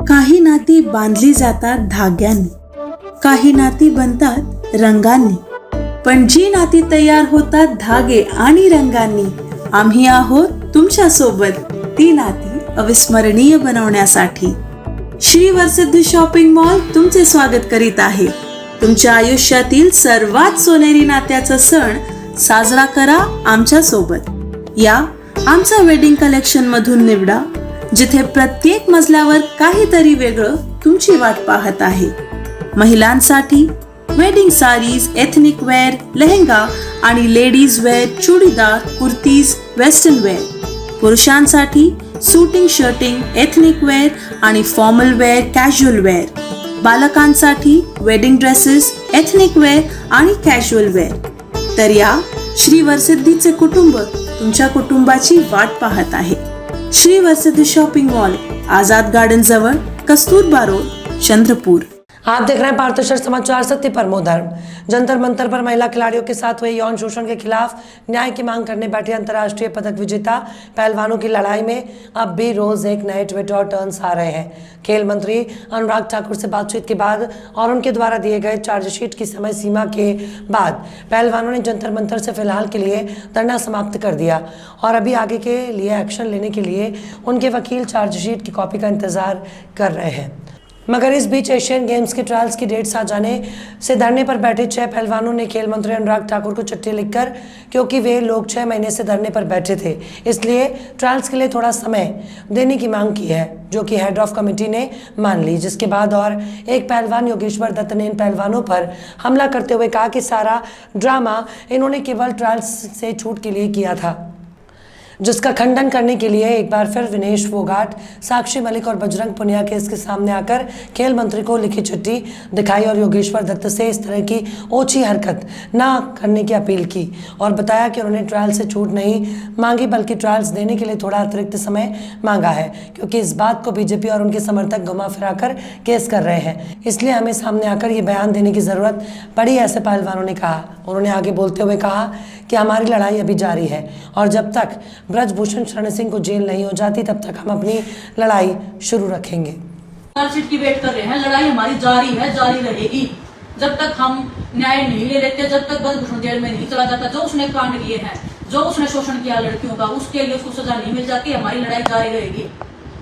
काही नाती बांधली जातात धाग्यांनी, काही नाती बनतात रंगांनी, पण जी नाती तयार होतात धागे आणि रंगांनी, आम्ही आहोत तुमच्या सोबत ती नाती अविस्मरणीय बनवण्यासाठी. श्री वरसिद्धी शॉपिंग मॉल तुमचे स्वागत करीत आहे. तुमच्या आयुष्यातील सर्वात सोनेरी नात्याचा सण साजरा करा आमच्या सोबत. या आमच्या वेडिंग कलेक्शन मधून निवडा, जिथे प्रत्येक मजल्यावर काहीतरी वेगळं तुमची वाट पाहत आहे. महिलांसाठी wedding saris, ethnic wear, lehenga आणि ladies wear, churidar, kurtis, western wear. पुरुषांसाठी सूटिंग, शर्टिंग, एथनिक वेअर आणि फॉर्मल वेअर, कॅज्युअल वेअर. बालकांसाठी वेडिंग ड्रेसेस, एथनिक वेअर आणि कॅज्युअल वेअर. तर या श्री वरसिद्धीचे कुटुंब तुमच्या कुटुंबाची वाट पाहत आहे. श्री वरसिद्धि शॉपिंग मॉल, आजाद गार्डन जवळ, कस्तूरबा रोड, चंद्रपुर. आप देख रहे हैं भारतीय समाचार. सत्य परमो धर्म. जंतर मंतर पर महिला खिलाड़ियों के साथ हुए यौन शोषण के खिलाफ न्याय की मांग करने बैठे अंतर्राष्ट्रीय पदक विजेता पहलवानों की लड़ाई में अब भी रोज एक नए ट्विस्ट और टर्न्स आ रहे हैं. खेल मंत्री अनुराग ठाकुर से बातचीत के बाद और उनके द्वारा दिए गए चार्जशीट की समय सीमा के बाद पहलवानों ने जंतर मंतर से फिलहाल के लिए धरना समाप्त कर दिया और अभी आगे के लिए एक्शन लेने के लिए उनके वकील चार्जशीट की कॉपी का इंतजार कर रहे हैं. मगर इस बीच एशियन गेम्स के ट्रायल्स की डेट्स आ जाने से धरने पर बैठे 6 पहलवानों ने खेल मंत्री अनुराग ठाकुर को चिट्ठी लिखकर, क्योंकि वे लोग 6 महीने से धरने पर बैठे थे, इसलिए ट्रायल्स के लिए थोड़ा समय देने की मांग की है, जो कि हेड ऑफ कमेटी ने मान ली. जिसके बाद और एक पहलवान योगेश्वर दत्त ने इन पहलवानों पर हमला करते हुए कहा कि सारा ड्रामा इन्होंने केवल ट्रायल्स से छूट के लिए किया था, जिसका खंडन करने के लिए एक बार फिर विनेश फोगाट, साक्षी मलिक और बजरंग पुनिया केस के सामने आकर खेल मंत्री को लिखी चिट्ठी दिखाई और योगेश्वर दत्त से इस तरह की ओछी हरकत ना करने की अपील की और बताया कि उन्होंने ट्रायल से छूट नहीं मांगी, बल्कि ट्रायल्स देने के लिए थोड़ा अतिरिक्त समय मांगा है, क्योंकि इस बात को बीजेपी और उनके समर्थक घुमा फिरा कर केस कर रहे हैं, इसलिए हमें सामने आकर ये बयान देने की ज़रूरत पड़ी, ऐसे पहलवानों ने कहा. उन्होंने आगे बोलते हुए कहा कि हमारी लड़ाई अभी जारी है और जब तक ब्रजभूषण शरण सिंह को जेल नहीं हो जाती तब तक हम अपनी लड़ाई शुरू रखेंगे. चार्जशीट की वेट कर रहे हैं. लड़ाई हमारी जारी है, जारी रहेगी जब तक हम न्याय नहीं ले लेते, जब तक ब्रजभूषण जेल में नहीं चला जाता. जो उसने कांड किए हैं, जो उसने शोषण किया लड़कियों का, उसके लिए उसको सजा नहीं मिल जाती. हमारी लड़ाई जारी रहेगी,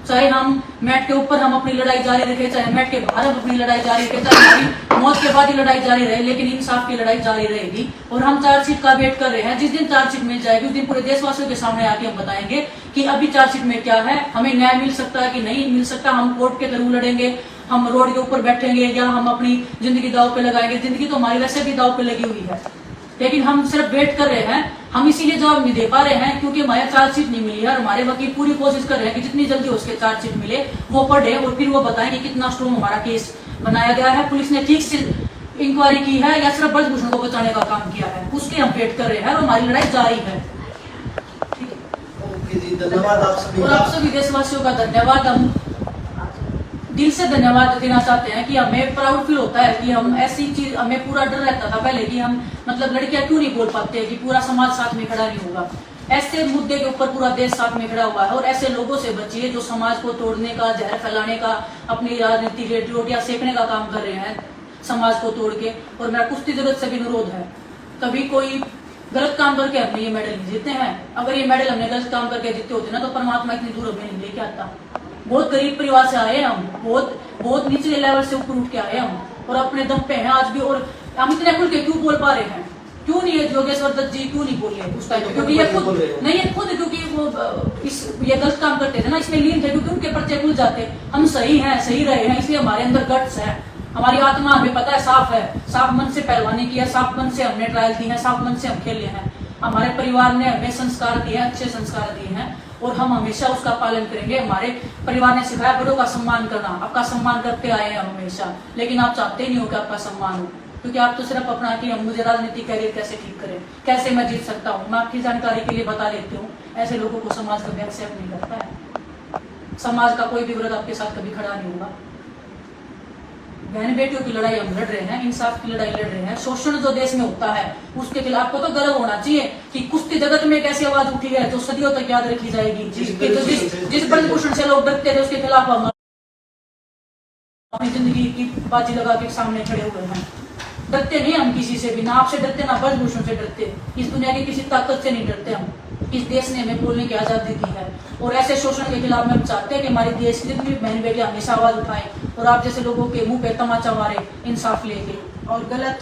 चाहे हम मैट के ऊपर हम अपनी लड़ाई जारी रखें, चाहे मैट के बाहर हम अपनी लड़ाई जारी रखें, चाहे हमारी मौत के बाद ही लड़ाई जारी रहे, लेकिन इंसाफ की लड़ाई जारी रहेगी. और हम चार्जशीट का वेट कर रहे हैं. जिस दिन चार्जशीट मिल जाएगी उस दिन पूरे देशवासियों के सामने आके हम बताएंगे कि अभी चार्जशीट में क्या है, हमें न्याय मिल सकता है कि नहीं मिल सकता. हम कोर्ट के थ्रू लड़ेंगे, हम रोड के ऊपर बैठेंगे, या हम अपनी जिंदगी दाव पे लगाएंगे. जिंदगी तो हमारी वैसे भी दाव पे लगी हुई है, लेकिन हम सिर्फ वेट कर रहे हैं. हम इसीलिए जवाब नहीं दे पा रहे हैं क्योंकि हमारे चार्जशीट नहीं मिली है. हमारे वकील पूरी कोशिश कर रहे हैं कि जितनी जल्दी हो सके चार्जशीट मिले, वो पढ़े और फिर वो बताएं कि कितना स्ट्रॉन्ग हमारा केस बनाया गया है, पुलिस ने ठीक से इंक्वायरी की है या सिर्फ ब्रजभूषण को बचाने का काम किया है. उसके हम वेट कर रहे हैं और हमारी लड़ाई जारी है. धन्यवाद और आप सभी देशवासियों का धन्यवाद. हम दिल से धन्यवाद देना चाहते हैं कि हमें प्राउड फील होता है कि हम ऐसी चीज, हमें पूरा डर रहता था पहले कि हम मतलब लड़कियां क्यों नहीं बोल पाते, कि पूरा समाज साथ में खड़ा नहीं होगा. ऐसे मुद्दे के ऊपर पूरा देश साथ में खड़ा हुआ है और ऐसे लोगों से बचिए जो समाज को तोड़ने का, जहर फैलाने का, अपनी राजनीतिक रोटियां सेकने का काम कर रहे हैं समाज को तोड़ के. और मेरा कुश्ती जगत से भी अनुरोध है, कभी कोई गलत काम करके हमने ये मेडल नहीं जीते हैं. अगर ये मेडल हमने गलत काम करके जीते होते ना तो परमात्मा इतनी दूर हमें नहीं लेके आता. बहुत गरीब परिवार से आए हम, बहुत निचले लेवल से ऊपर उठ के आए हम और अपने दम पे हैं आज भी. और हम इतने खुल के क्यों बोल पा रहे हैं, क्यों नहीं है योगेश्वर दत्त जी क्यों नहीं बोले उस टाइम, क्योंकि ये खुद नहीं है, खुद क्योंकि वो ये गलत काम करते थे ना, इसमें लीन थे, क्योंकि उनके पर्चे खुल जाते. हम सही हैं, सही रहे हैं, इसलिए हमारे अंदर गट्स है, हमारी आत्मा हमें पता है साफ है. साफ मन से पहलवानी की है, साफ मन से हमने ट्रायल दी है, साफ मन से हम खेले हैं. हमारे परिवार ने हमें संस्कार दिए हैं, अच्छे संस्कार दिए हैं और हम हमेशा उसका पालन करेंगे. हमारे परिवार ने सिखाया बड़ों का सम्मान करना, आपका सम्मान करते आए हैं हमेशा, लेकिन आप चाहते नहीं हो कि आपका सम्मान हो, क्योंकि आप तो सिर्फ अपना कि हम मुझे राजनीतिक कैरियर कैसे ठीक करें, कैसे मैं जीत सकता हूँ. मैं आपकी जानकारी के लिए बता देती हूँ, ऐसे लोगों को समाज कभी एक्सेप्ट नहीं करता है. समाज का कोई भी वर्ग आपके साथ कभी खड़ा नहीं होगा. बहन बेटियों की लड़ाई हम लड़ रहे हैं, इंसाफ की लड़ाई लड़ रहे हैं. शोषण जो देश में होता है उसके खिलाफ आपको तो गर्व होना चाहिए कि कुश्ती जगत में एक ऐसी आवाज उठी है जो सदियों तक याद रखी जाएगी. जिस ब्रजभूषण से लोग डरते थे उसके खिलाफ हम अपनी जिंदगी की बाजी लगा के सामने खड़े हुए हैं। डरते नहीं हम किसी से भी, ना आपसे डरते ना ब्रजभूषण से डरते, इस दुनिया की किसी ताकत से नहीं डरते हम। इस देश ने हमें बोलने की आजादी दी है और ऐसे शोषण के खिलाफ हम चाहते हैं कि हमारी देश की जितनी बहन बेटियां हमेशा आवाज उठाएं और आप जैसे लोगों के मुंह पे तमाचा मारे इंसाफ लेके और गलत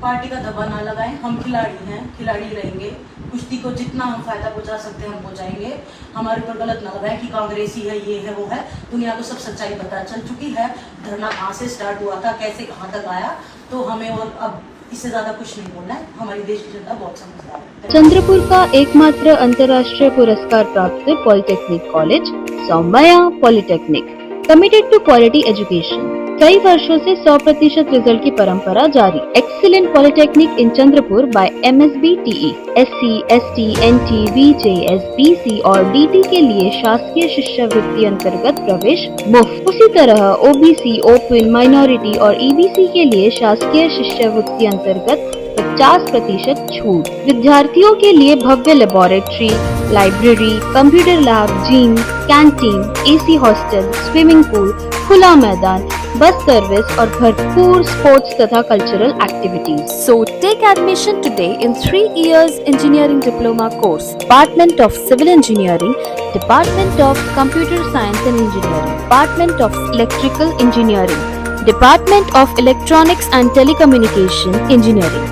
पार्टी का दबा ना लगाएं। हम खिलाड़ी हैं, खिलाड़ी रहेंगे। कुश्ती को जितना हम फायदा पहुंचा सकते हैं हम पहुंचाएंगे। हमारे ऊपर गलत ना लगाएं कि कांग्रेसी है, ये है, वो है। दुनिया को सब सच्चाई पता चल चुकी है। धरना कहाँ से स्टार्ट हुआ था, कैसे कहाँ तक आया, तो हमें और अब इससे ज्यादा कुछ नहीं बोलना है। हमारी देश की जनता बहुत समझदार है। चंद्रपुर का एकमात्र अंतर्राष्ट्रीय पुरस्कार प्राप्त polytechnic college Saumya polytechnic, committed to quality education. कई वर्षों से 100% रिजल्ट की परंपरा जारी। Excellent polytechnic in Chandrapur by MSB TE, SC, ST, NT, VJ, SBC और DT के लिए शासकीय शिष्यवृत्ति अंतर्गत प्रवेश मुफ्त। उसी तरह OBC, ओपन, माइनॉरिटी और EBC के लिए शासकीय शिष्यवृत्ति अंतर्गत 50% छूट। विद्यार्थियों के लिए भव्य laboratory, library, computer lab, gym, canteen, AC hostel, swimming pool, खुला मैदान, बस सर्विस और भरपूर स्पोर्ट्स तथा cultural activities. So take admission today in 3 years engineering diploma course, Department of Civil Engineering, Department of Computer Science and Engineering, Department of Electrical Engineering, Department of Electronics and Telecommunication Engineering,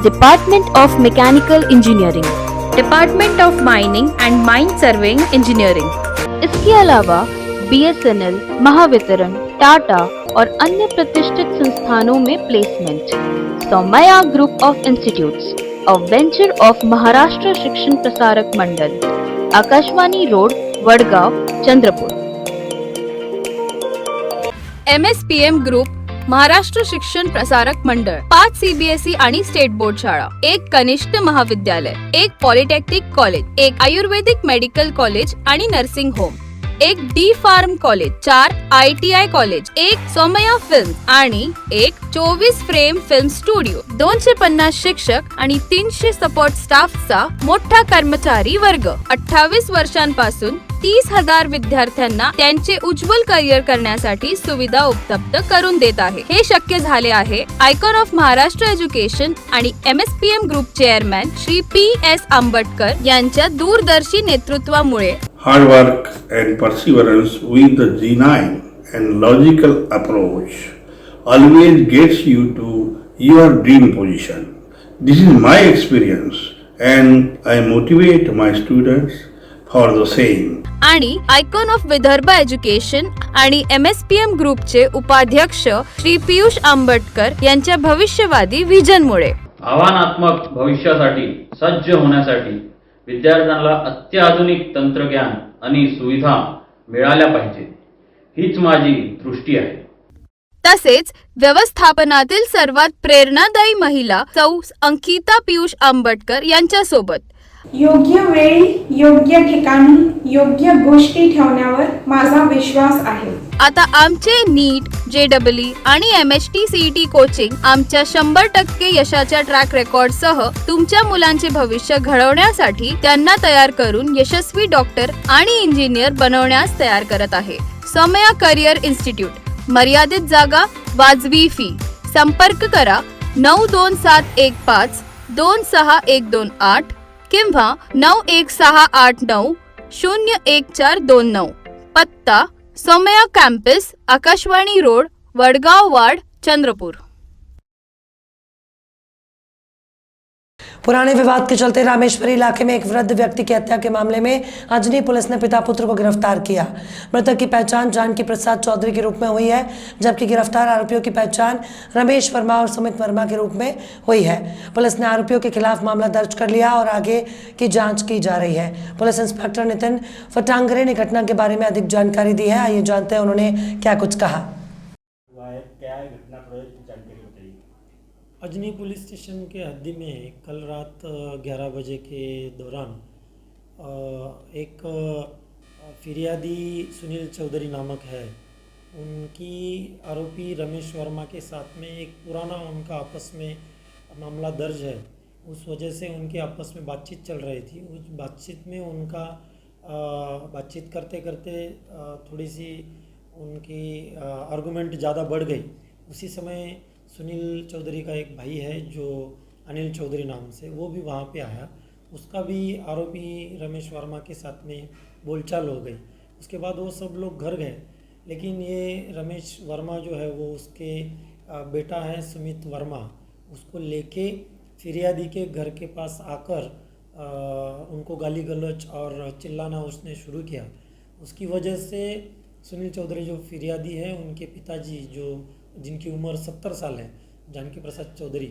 Department of Mechanical Engineering, Department of Mining and Mine Surveying Engineering। इसके अलावा BSNL, Mahavitaran, Tata और अन्य प्रतिष्ठित संस्थानों में placement. Saumya group of institutes, a venture of Maharashtra Shikshan Prasarak Mandal, Akashwani road, Wadgaon, Chandrapur. MSPM group, Maharashtra Shikshan Prasarak मंडळ, 5 CBSE आणि state board शाळा, 1 कनिष्ठ महाविद्यालय, 1 polytechnic college, 1 ayurvedic medical college आणि nursing home, 1 D pharm college, 4 ITI college, 1 Saumya film आणि 1 24 फ्रेम फिल्म स्टुडिओ, 250 शिक्षक आणि 300 सपोर्ट स्टाफचा मोठा कर्मचारी वर्ग, 28 वर्षांपासून 30,000 विद्यार्थ्यांना त्यांचे उज्ज्वल करिअर करण्यासाठी सुविधा उपलब्ध करून देत आहे। हे शक्य झाले आहे आयकॉन ऑफ महाराष्ट्र एज्युकेशन आणि MSPM group chairman Shri PS Ambatkar यांच्या दूरदर्शी नेतृत्वामुळे। Hard work and perseverance with the genuine and logical approach always gets you to your dream position. This is my experience and I motivate my students for the same. आणि icon of Vidarbha education आणि MSPM ग्रुपचे उपाध्यक्ष श्री पियुष आंबटकर यांच्या भविष्यवादी व्हिजनमुळे। आव्हानात्मक भविष्यासाठी सज्ज होण्यासाठी विद्यार्थ्यांना अत्याधुनिक तंत्रज्ञान आणि सुविधा मिळाल्या पाहिजे, हीच माझी दृष्टी आहे। तसेच व्यवस्थापनातील सर्वात प्रेरणादायी महिला सौ अंकिता पियुष आंबटकर यांच्या सोबत योग्य वेळी, योग्य ठिकाणी, योग्य गोष्टी ठेवण्यावर माझा विश्वास आहे। आता आमचे नीट, JEE आणि MHT CET कोचिंग आमच्या 100% यशाच्या ट्रॅक रेकॉर्ड सह तुमच्या मुलांचे भविष्य घडवण्यासाठी त्यांना तयार करून यशस्वी डॉक्टर आणि इंजिनियर बनवण्यास तयार करत आहे। सौम्या करिअर इन्स्टिट्यूट, मर्यादित जागा, वाजवी फी। संपर्क करा 92715 26128 किंवा 91689 01429। पत्ता सौम्या कॅम्पस, आकाशवाणी रोड, वडगाव वाड, चंद्रपुर। पुराने विवाद के चलते रामेश्वरी इलाके में एक वृद्ध व्यक्ति की हत्या के मामले में अजनी पुलिस ने पिता पुत्र को गिरफ्तार किया। मृतक की पहचान जानकी प्रसाद चौधरी के रूप में हुई है, जबकि गिरफ्तार आरोपियों की पहचान रमेश वर्मा और सुमित वर्मा के रूप में हुई है। पुलिस ने आरोपियों के खिलाफ मामला दर्ज कर लिया और आगे की जांच की जा रही है। पुलिस इंस्पेक्टर नितिन फटांगरे ने घटना के बारे में अधिक जानकारी दी है। आइए जानते हैं उन्होंने क्या कुछ कहा। अजनी पुलिस स्टेशन के हद्दी में कल रात 11 बजे के दौरान एक फिरियादी सुनील चौधरी नामक है, उनकी आरोपी रमेश वर्मा के साथ में एक पुराना उनका आपस में मामला दर्ज है। उस वजह से उनके आपस में बातचीत चल रही थी। उस बातचीत में उनका बातचीत करते करते थोड़ी सी उनकी आर्गुमेंट ज़्यादा बढ़ गई। उसी समय सुनील चौधरी का एक भाई है जो अनिल चौधरी नाम से, वो भी वहाँ पे आया। उसका भी आरोपी रमेश वर्मा के साथ में बोलचाल हो गई। उसके बाद वो सब लोग घर गए, लेकिन ये रमेश वर्मा जो है वो उसके बेटा है सुमित वर्मा, उसको लेके फिरियादी के घर के पास आकर उनको गाली गलौज और चिल्लाना उसने शुरू किया। उसकी वजह से सुनील चौधरी जो फिरियादी है, उनके पिताजी जो जिनकी उम्र 70 साल है, जानकी प्रसाद चौधरी,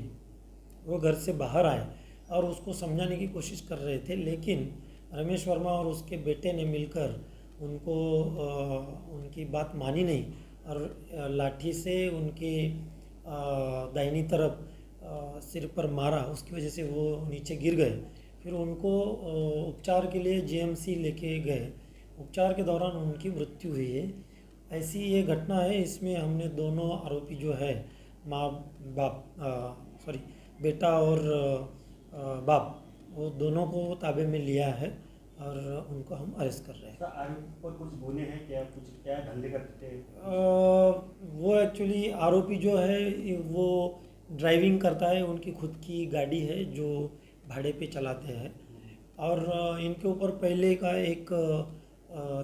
वो घर से बाहर आए और उसको समझाने की कोशिश कर रहे थे, लेकिन रमेश वर्मा और उसके बेटे ने मिलकर उनको उनकी बात मानी नहीं और लाठी से उनके दाहिनी तरफ सिर पर मारा। उसकी वजह से वो नीचे गिर गए। फिर उनको उपचार के लिए जीएमसी लेके गए। उपचार के दौरान उनकी मृत्यु हुई है। ऐसी ये घटना है। इसमें हमने दोनों आरोपी जो है बेटा और बाप, वो दोनों को ताबे में लिया है और उनको हम अरेस्ट कर रहे हैं। आरोपी पर कुछ गुने हैं क्या, कुछ क्या धंधे करते हैं? वो एक्चुअली आरोपी जो है वो ड्राइविंग करता है, उनकी खुद की गाड़ी है जो भाड़े पे चलाते हैं। और इनके ऊपर पहले का एक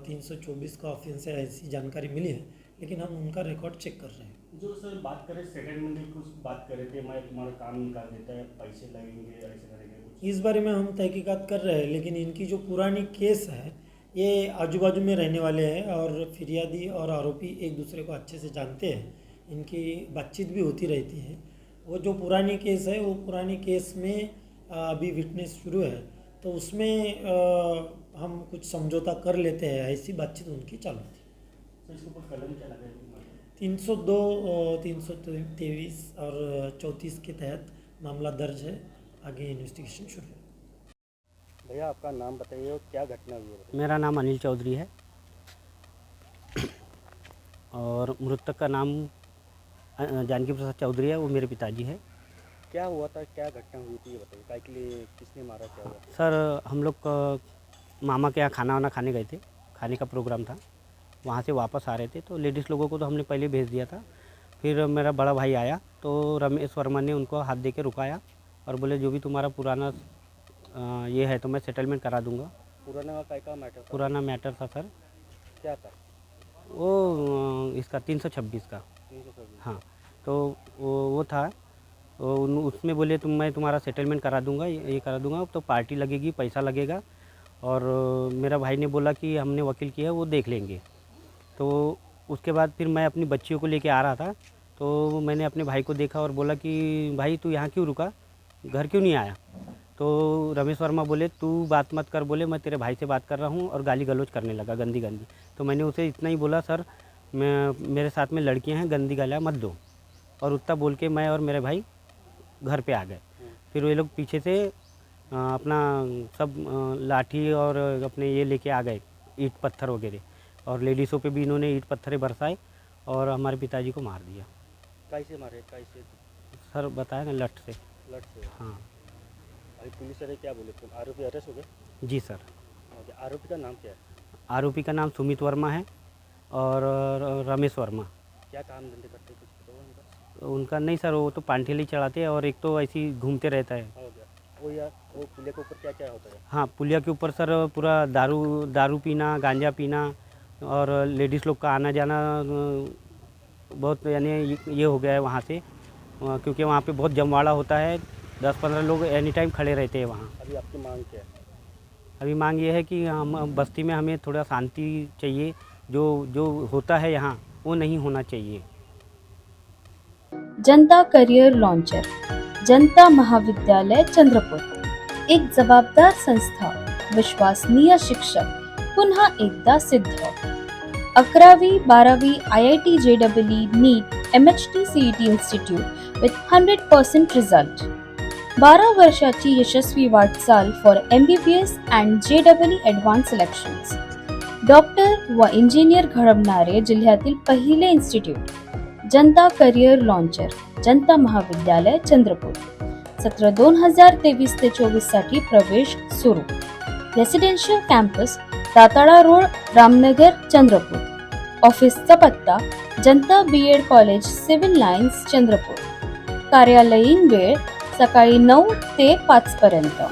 324 का ऑफेंस है, ऐसी जानकारी मिली है, लेकिन हम उनका रिकॉर्ड चेक कर रहे हैं। जो सर बात करें सेटलमेंट की, कुछ बात कर रहे थे, मैं तुम्हारा काम निकाल देता है, पैसे लगेंगे, ऐसे करेंगे कुछ, इस बारे में हम तहकीकात कर रहे हैं। लेकिन इनकी जो पुरानी केस है, ये आजू बाजू में रहने वाले हैं और फिरियादी और आरोपी एक दूसरे को अच्छे से जानते हैं। इनकी बातचीत भी होती रहती है। वो जो पुरानी केस है, वो पुरानी केस में अभी विटनेस शुरू है, तो उसमें हम कुछ समझौता कर लेते हैं, ऐसी बातचीत उनकी चालू थी। तो इसके ऊपर कलम क्या लगा है? 302, 323 और 34 के तहत मामला दर्ज है। आगे इन्वेस्टिगेशन शुरू है। भैया आपका नाम बताइए और क्या घटना हुई है? मेरा नाम अनिल चौधरी है और मृतक का नाम जानकी प्रसाद चौधरी है, वो मेरे पिताजी है। क्या हुआ था, क्या घटना हुई थी ये बताइए, काय के लिए, किसने मारा, क्या हुआ? सर हम लोग मामा के यहाँ खाना वाना खाने गए थे, खाने का प्रोग्राम था, वहाँ से वापस आ रहे थे, तो लेडीज़ लोगों को तो हमने पहले भेज दिया था। फिर मेरा बड़ा भाई आया तो रमेश वर्मा ने उनको हाथ दे के रुकाया और बोले जो भी तुम्हारा पुराना ये है तो मैं सेटलमेंट करा दूंगा। पुराना काय का मैटर था? पुराना मैटर था सर, क्या था वो इसका 326 का। 326? हाँ, तो वो था, उसमें बोले मैं तुम्हारा सेटलमेंट करा दूंगा, ये करा दूंगा, तो पार्टी लगेगी, पैसा लगेगा। और मेरा भाई ने बोला कि हमने वकील किया है, वो देख लेंगे। तो उसके बाद फिर मैं अपनी बच्चियों को लेके आ रहा था, तो मैंने अपने भाई को देखा और बोला कि भाई तू यहाँ क्यों रुका, घर क्यों नहीं आया? तो रमेश वर्मा बोले तू बात मत कर, बोले मैं तेरे भाई से बात कर रहा हूँ, और गाली गलौज करने लगा गंदी गंदी। तो मैंने उसे इतना ही बोला, सर मेरे साथ में लड़कियाँ हैं, गंदी गालियाँ मत दो। और उतना बोल के मैं और मेरे भाई घर पे आ गए। फिर वो लोग पीछे से अपना सब लाठी और अपने ये लेके आ गए, ईंट पत्थर वगैरह, और लेडीज़ों पे भी इन्होंने ईंट पत्थरें बरसाए और हमारे पिताजी को मार दिया। कैसे मारे, कैसे? सर बताया ना, लठ से। लट से? हाँ। अभी पुलिस वाले क्या बोले, तुम आरोपी अरेस्ट हो गए? जी सर। आरोपी का नाम क्या है? आरोपी का नाम सुमित वर्मा है और रमेश वर्मा। क्या काम धंधे करते हैं, कुछ पता उनका? उनका नहीं सर, वो तो पांठेली चढ़ाते हैं और एक तो ऐसे ही घूमते रहता है। हो गया वो पुलिया के ऊपर क्या क्या होता है? हाँ, पुलिया के ऊपर सर पूरा दारू पीना, गांजा पीना और लेडीज़ लोग का आना जाना बहुत, यानी ये हो गया है वहाँ से, क्योंकि वहाँ पे बहुत जमवाड़ा होता है, 10-15 लोग एनी टाइम खड़े रहते हैं वहाँ। अभी आपकी मांग क्या है? अभी मांग ये है कि हम बस्ती में हमें थोड़ा शांति चाहिए, जो होता है यहाँ वो नहीं होना चाहिए। जनता करियर लॉन्चर, जनता महाविद्यालय चंद्रपूर, एक जबाबदार संस्था, विश्वसनीय शिक्षक, पुन्हा एकदा सिद्ध। 11वी 12वी IIT JEE NEET MHT CET institute with 100% result. 12 वर्षाची यशस्वी वाटचाल for MBBS and JEE advance selections. Doctor व इंजिनियर घडवणारे जिल्ह्यातील पहिले इन्स्टिट्यूट, जनता करियर लॉन्चर, जनता महाविद्यालय चंद्रपूर। सत्र 2023 ते 24 साठी प्रवेश सुरू। Residential campus, Datala road, Ramnagar, Chandrapur. ऑफिसचा पत्ता जनता BEd college civil lines Chandrapur. कार्यालयीन वेळ सकाळी 9 ते 5 पर्यंत.